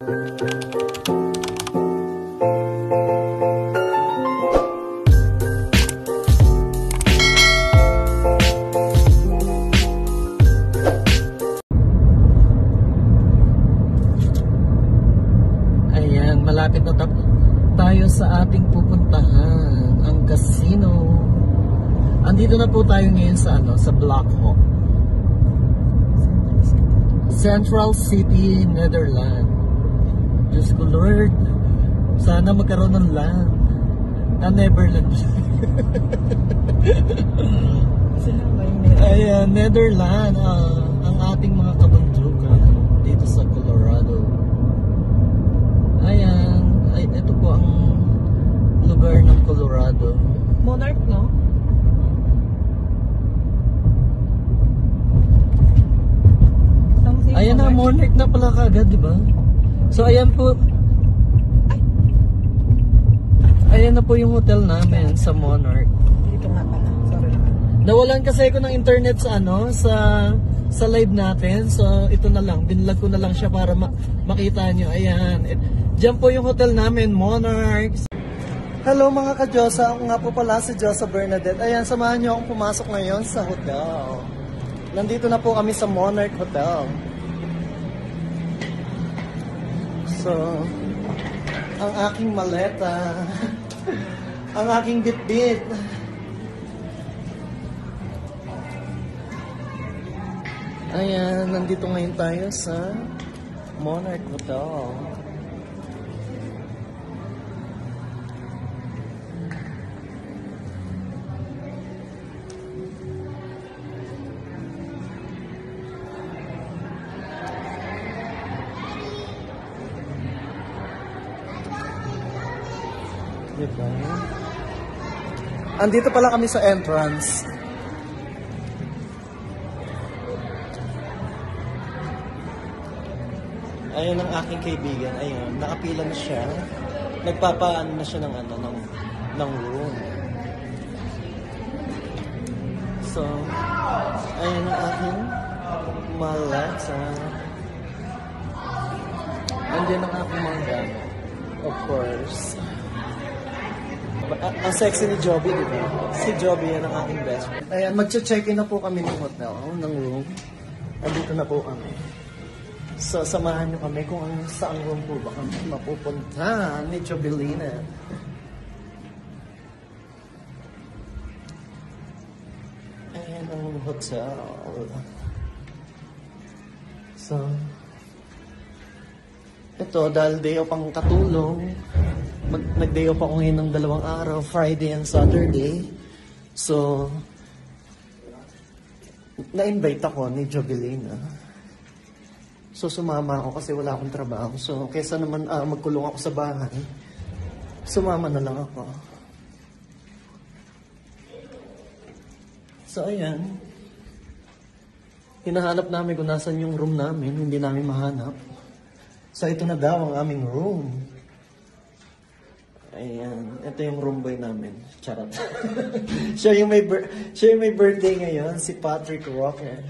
Malapit na tayo sa ating pupuntahan, ang casino. Andito na po tayo ngayon sa sa Black Hawk, Central City, Netherlands. Diyos ko Lord, sana magkaroon ng land. Neverland. Ayan, Netherlands, ang ating mga kabundukan dito sa Colorado. Ayan, ito po ang lugar ng Colorado. Monarch, no? Ayan na, Monarch na pala kagad, di ba? So, ayan po. Ayan na po yung hotel namin sa Monarch. Dito nga pala, sorry. Nawalan kasi ako ng internet sa sa live natin. So, ito na lang. Binlag ko na lang siya para makita nyo. Ayan. Diyan po yung hotel namin, Monarchs. Hello mga ka-Diyosa. Ako nga po pala si Diyosa Bernadette. Ayan, samahan nyo akong pumasok ngayon sa hotel. Nandito na po kami sa Monarch Hotel. So, ang aking maleta, ang aking bitbit. Ayan, nandito ngayon tayo sa Monarch Hotel. Diba? Andito pala kami sa entrance. Ayun ang aking kaibigan. Ayun, nakapila na siya. Nagpapaan na siya ng ng room. So, ayun ang aking maleta. Andiyan ang aking mga gamit. Of course. Ang sexy ni Joby, di ba? Si Joby yan ang aking best friend. Ayan, mag-check-in na po kami ng hotel, ng room. Andito na po kami. So, samahan nyo kami kung saan room po ba kami mapupunta ni Jobelina. Ayan ang hotel. So, ito, dahil day off ang katulong, nag-day off ako ngayon ng 2 araw, Friday and Saturday. So, na-invite ako ni Jobelina. So, sumama ako kasi wala akong trabaho. So, kesa naman magkulong ako sa bahay, sumama na lang ako. So, ayan. Hinahanap namin kung nasan yung room namin. Hindi namin mahanap. So, ito na daw ang aming room. Ayan. Ito yung room boy namin. Charot. siya yung may birthday ngayon, si Patrick Rocker.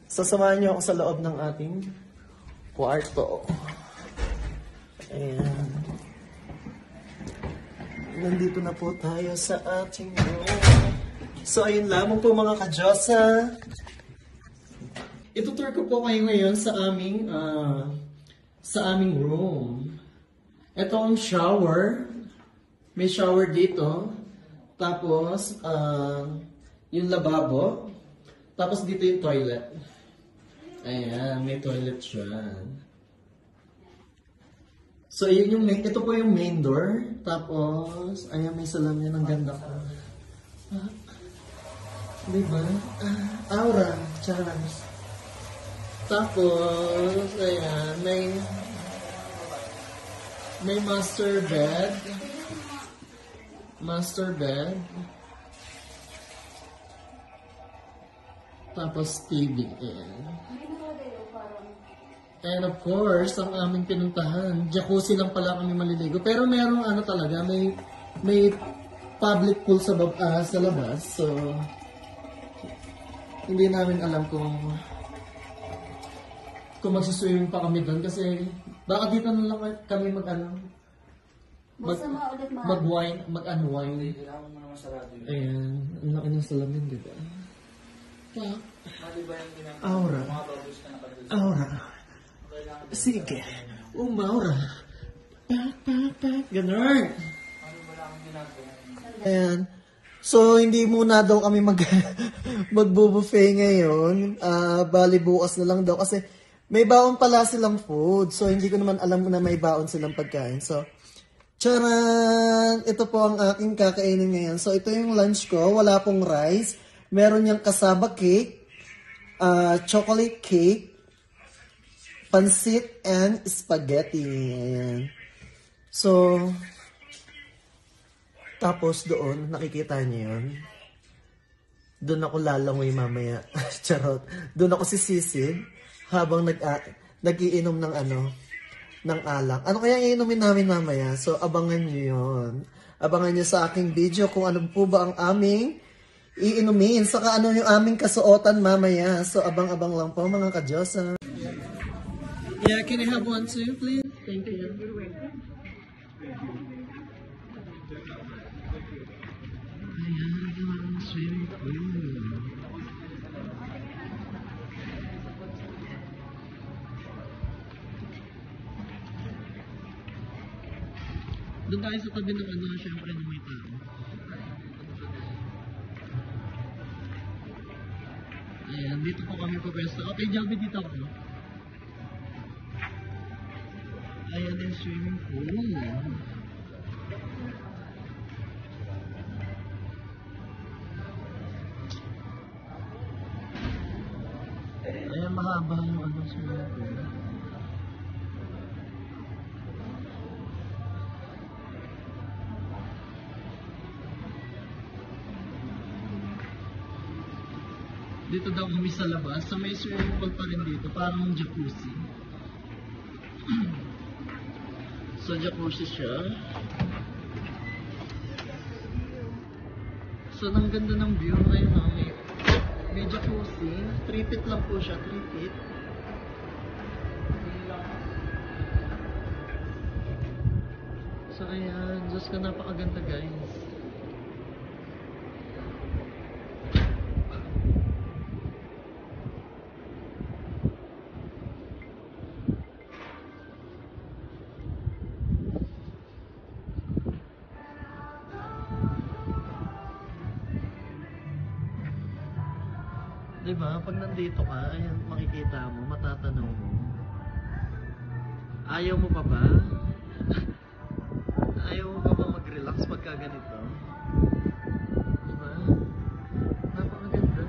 Sasamahan niyo ako sa loob ng ating kwarto. Ayan. Nandito na po tayo sa ating room. So, ayun lamang po mga ka-Diyosa. Itutur ko po kayo ngayon sa aming room. Ito ang shower. May shower dito. Tapos, yung lababo. Tapos dito yung toilet. Ayan, may toilet siya. So, ito po yung main door. Tapos, ayan, may salamin ng ganda ko. Diba? Aura. Charms. Tapos, ayan, may master bed. Master bed. Tapos TV. And of course, ang aming pinuntahan, jacuzzi lang pala kami maliligo. Pero merong talaga, may public pool sa labas. So, hindi namin alam kung magsiswimming pa kami doon kasi Baka dito na lang kami Basta maulit mag-wine, mag-unwind. Kailangan mo naman sarado yun. Ayan, ang laki ng salamin, di ba? Mali ba yung ginagawa? Aura. Mga bubbles ka nakadul. Aura. Sige. Umaura. Pak. Ganun. Ano ba lang ang ginagawa? Ayan. So, hindi muna daw kami magbo-buffet ngayon. Bali, bukas na lang daw. Kasi may baon pala silang food. So, hindi ko naman alam na may baon silang pagkain. So, charan! Ito po ang aking kakainin ngayon. So, ito yung lunch ko. Wala pong rice. Meron niyang kasaba cake, chocolate cake, pansit, and spaghetti. Ayan. So, tapos doon, nakikita niyo yun. Doon ako lalangoy mamaya. Charot. Doon ako sisisid habang nag-iinom ng ng alak. Ano kaya iinumin namin mamaya? So, abangan niyo yun. Abangan niyo sa aking video kung ano po ba ang aming iinumin. Saka ano yung aming kasuotan mamaya. So, abang-abang lang po mga kadyosa. Yeah, can I have one too, please? Thank you. Ayan, swimming pool. Doon tayo sa tabi ng syempre ng may tao. Ayan, dito po kami pupwesto. Okay, Joby, dito ako. Ayan yung swimming pool. Ayan, mahaba yung swimming pool. Dito daw kami sa labas. So may swimming pool pa rin dito. Parang jacuzzi. So jacuzzi siya. So ang ganda ng view. Ayun na. May jacuzzi. 3 feet lang po siya. 3 feet. So ayan. Diyos ko, napakaganda guys. Diba? Pag nandito ka, ayan, makikita mo, matatanaw mo. Ayaw mo pa ba? Ayaw mo pa ba mag-relax pagka ganito? Diba? Napakaganda.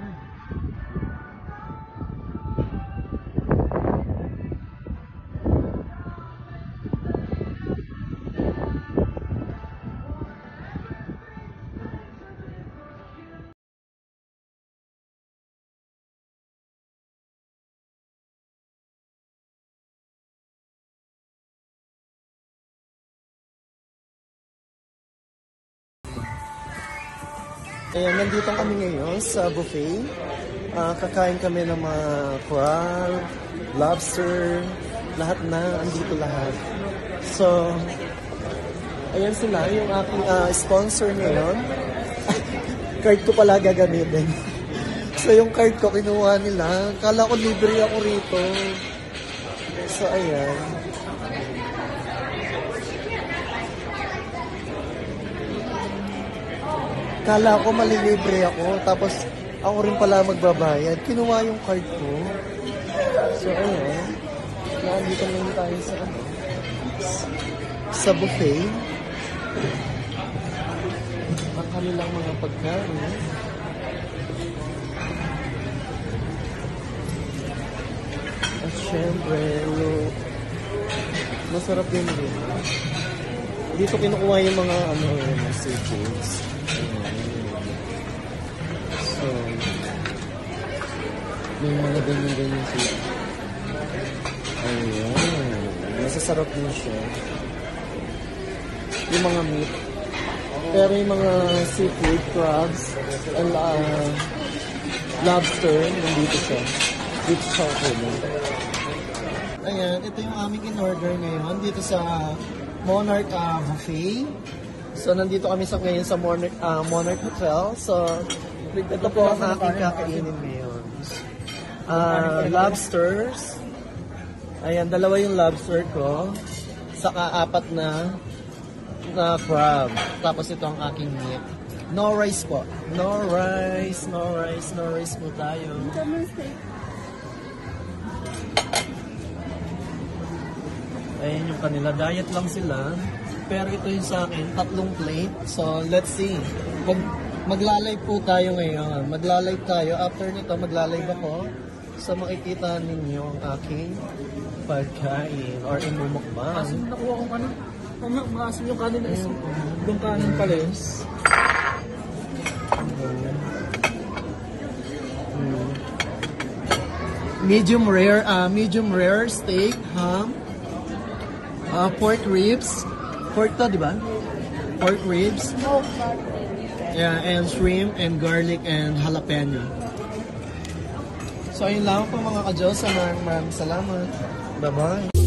Ayan, nandito kami ngayon sa buffet. Kakain kami ng mga crab, lobster, lahat na, andito lahat. So, ayan sila, yung aking sponsor ngayon. Card ko pala gagamitin. So, yung card ko, kinuha nila. Kala ko libre ako rito. So, ayan. Kala ko malilibre ako, tapos ako rin pala magbabayad. Kinuha yung card ko. So, ayun. Nandito lang tayo sa buffet. Ang kanilang mga pagkain. At syempre, masarap din rin. Dito kinukuha yung mga seafoods. So, may mga ganyan siya. Ayan. Masasarap din siya. Yung mga meat. Pero yung mga seafood, crabs, and lobster, nandito siya. Dito sa ako. Ayan. ayan, ito yung aming in-order ngayon dito sa Monarch Buffet. So, nandito kami ngayon sa Monarch Hotel. So, ito po ang aking kakainin ngayon. Lobsters. Ayan, dalawa yung lobster ko. Saka 4 na crab. Tapos ito ang aking meat. No rice po. No rice po tayo. Ayan yung kanila. Diet lang sila. Pero ito yung sa akin, 3 plate. So, let's see. Magla-live po tayo ngayon. Magla-live tayo. After nito, magla-live ako. So, makikita ninyo ang aking pagkain or imumukbang. Asim nakuha kong ano. Maasim yung kanin na isa. Yung kanin pala yun. Medium rare steak, ham, pork ribs. Pork to, di ba? Pork ribs. Yeah, and shrimp and garlic and jalapeno. So, ayun lang po mga ka-Diyos. Maraming salamat. Bye-bye.